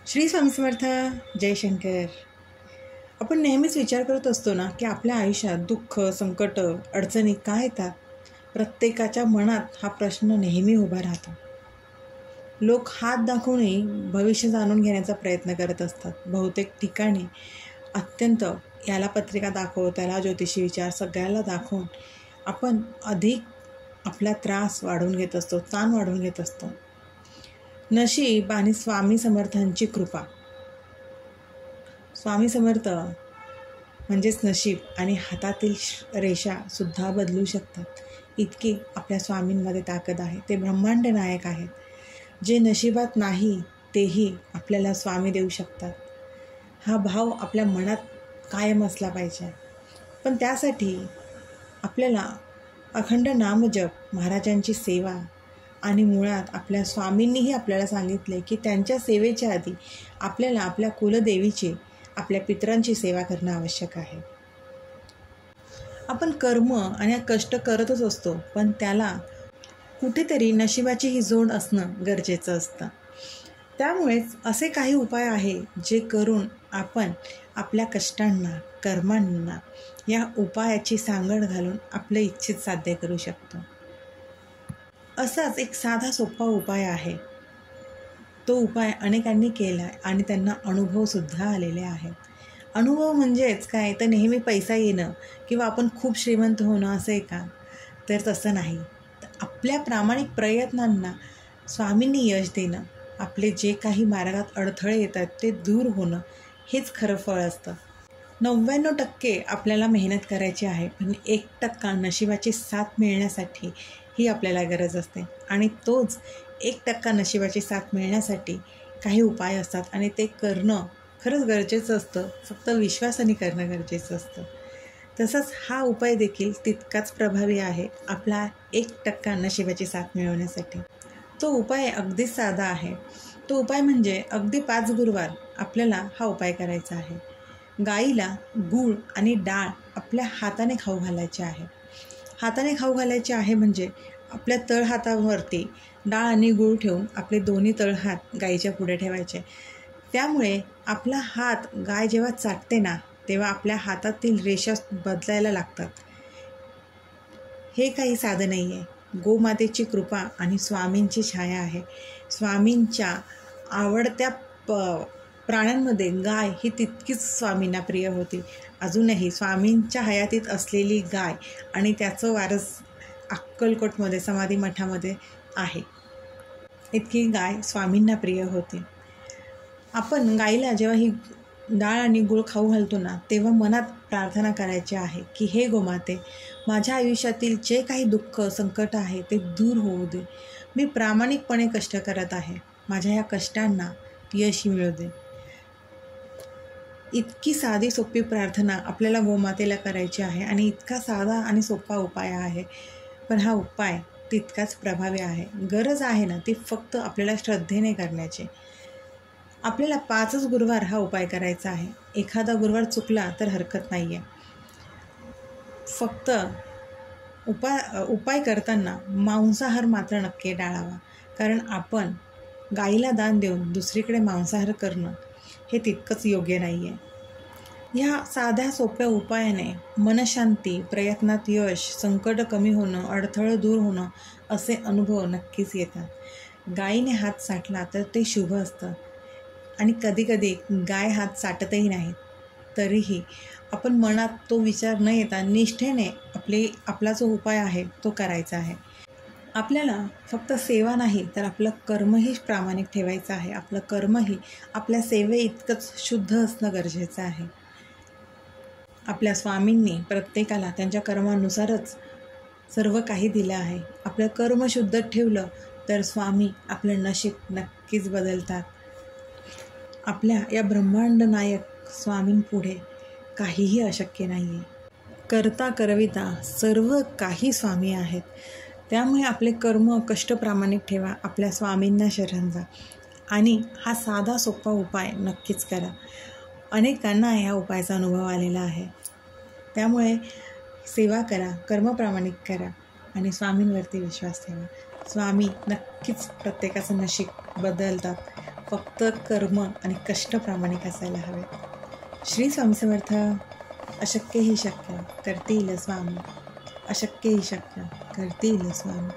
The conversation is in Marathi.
श्री स्वामी समर्थ. जयशंकर. आपण नेहमीच विचार करत असतो ना की आपल्या आयुष्यात दुःख, संकट, अडचणी काय येतात. प्रत्येकाच्या मनात हा प्रश्न नेहमी उभा राहतो. लोक हात दाखवूनही भविष्य जाणून घेण्याचा प्रयत्न करत असतात. बहुतेक ठिकाणी अत्यंत याला पत्रिका दाखव, त्याला ज्योतिषी विचार, सगळ्याला दाखवून आपण अधिक आपला त्रास वाढवून घेत असतो, ताण वाढवून घेत असतो. नशीब आणि स्वामी समर्थांची कृपा. स्वामी समर्थ म्हणजेच नशीब आणि हातातील रेषासुद्धा बदलू शकतात. इतकी आपल्या स्वामींमध्ये ताकद आहे. ते ब्रह्मांड नायक आहेत. जे नशिबात नाही तेही आपल्याला स्वामी देऊ शकतात. हा भाव आपल्या मनात कायम असला पाहिजे. पण त्यासाठी आपल्याला अखंड नामजप, महाराजांची सेवा आणि मुळात आपल्या स्वामींनीही आपल्याला सांगितले की त्यांच्या सेवेच्या आधी आपल्याला आपल्या कुलदेवीची, आपल्या पितरांची सेवा करणं आवश्यक आहे. आपण कर्म आणि कष्ट करतच असतो, पण त्याला कुठेतरी नशिबाची ही जोड असणं गरजेचं असतं. त्यामुळेच असे काही उपाय आहे जे करून आपण आपल्या कष्टांना, कर्मांना या उपायाची सांगड घालून आपलं इच्छित साध्य करू शकतो. असाच एक साधा सोपा उपाय आहे. तो उपाय अनेकांनी केला आहे आणि त्यांना अनुभवसुद्धा आलेले आहेत. अनुभव म्हणजेच काय, तर नेहमी पैसा येणं किंवा आपण खूप श्रीमंत होणं असं आहे का? तर तसं नाही. आपल्या प्रामाणिक प्रयत्नांना स्वामींनी यश देणं, आपले जे काही मार्गात अडथळे येतात ते दूर होणं, हेच खरं फळ असतं. 99% आपल्याला मेहनत करायची आहे, पण 1% नशिबाची साथ मिळण्यासाठी ही आपल्याला गरज असते. आणि तोच 1% नशिबाची साथ मिळण्यासाठी काही उपाय असतात आणि ते करणं खरंच गरजेचं असतं. फक्त विश्वासाने करणं गरजेचं असतं. तसंच हा उपाय देखील तितकाच प्रभावी आहे आपला 1% नशिबाची साथ मिळवण्यासाठी. तो उपाय अगदीच साधा आहे. तो उपाय म्हणजे अगदी 5 गुरुवार आपल्याला हा उपाय करायचा आहे. गाईला गूळ आणि डाळ आपल्या हाताने खाऊ घालायचे आहे. हाताने खाऊ घालायचे आहे म्हणजे आपल्या तळहातावरती डाळ आणि गूळ ठेवून आपले दोन्ही तळहात गाईच्या पुढे ठेवायचे. त्यामुळे आपला हात गाय जेव्हा चाटते ना, तेव्हा आपल्या हातातील रेषा बदलायला लागतात. हे काही साधं नाही आहे. गोमातेची कृपा आणि स्वामींची छाया आहे. स्वामींच्या आवडत्या प्राण्यांमध्ये गाय ही तितकीच स्वामींना प्रिय होती. अजूनही स्वामींच्या हयातीत असलेली गाय आणि त्याचं वारस अक्कलकोटमध्ये समाधी मठामध्ये आहे. इतकी गाय स्वामींना प्रिय होती. आपण गाईला जेव्हा ही डाळ आणि गूळ खाऊ घालतो ना, तेव्हा मनात प्रार्थना करायची आहे की हे गोमाते, माझ्या आयुष्यातील जे काही दुःख, संकट आहे ते दूर होऊ दे. मी प्रामाणिकपणे कष्ट करत आहे. माझ्या या कष्टांना यश मिळू दे. इतकी साधी सोपी प्रार्थना आपल्याला गोमातेला करायची आहे आणि इतका साधा आणि सोपा उपाय आहे. पण हा उपाय तितकाच प्रभावी आहे. गरज आहे ना ती फक्त आपल्याला श्रद्धेने करण्याची. आपल्याला 5च गुरुवार हा उपाय करायचा आहे. एखादा गुरुवार चुकला तर हरकत नाही आहे. फक्त उपाय करताना मांसाहार मात्र नक्की टाळावा. कारण आपण गाईला दान देऊन दुसरीकडे मांसाहार करणं हे तितकंच योग्य नाही आहे. ह्या साध्या सोप्या उपायाने मनशांती, प्रयत्नात यश, संकट कमी होणं, अडथळं दूर होणं असे अनुभव नक्कीच येतात. गाईने हात चाटला तर ते शुभ असतं आणि कधीकधी गाय हात चाटतही नाही. तरीही आपण मनात तो विचार न येता निष्ठेने आपला जो उपाय आहे तो करायचा आहे. आपल्याला फक्त सेवा नाही तर आपलं कर्मही प्रामाणिक ठेवायचं आहे. आपलं कर्मही आपल्या सेवे इतकंच शुद्ध असणं गरजेचं आहे. आपल्या स्वामींनी प्रत्येकाला त्यांच्या कर्मानुसारच सर्व काही दिलं आहे. आपलं कर्म शुद्ध ठेवलं तर स्वामी आपलं नशीब नक्कीच बदलतात. आपल्या या ब्रह्मांड नायक स्वामींपुढे काहीही अशक्य नाही आहे. करता करविता सर्व काही स्वामी आहेत. त्यामुळे आपले कर्म, कष्ट प्रामाणिक ठेवा. आपल्या स्वामींना शरण जा आणि हा साधा सोपा उपाय नक्कीच करा. अनेकांना ह्या उपायाचा अनुभव आलेला आहे. त्यामुळे सेवा करा, कर्म प्रामाणिक करा आणि स्वामींवरती विश्वास ठेवा. स्वामी नक्कीच प्रत्येकाचं नशीब बदलतात. फक्त कर्म आणि कष्ट प्रामाणिक असायला हवे. श्री स्वामी समर्थ. अशक्य ही शक्य करतील स्वामी, अशक्य ही शक्य करतील स्वामी.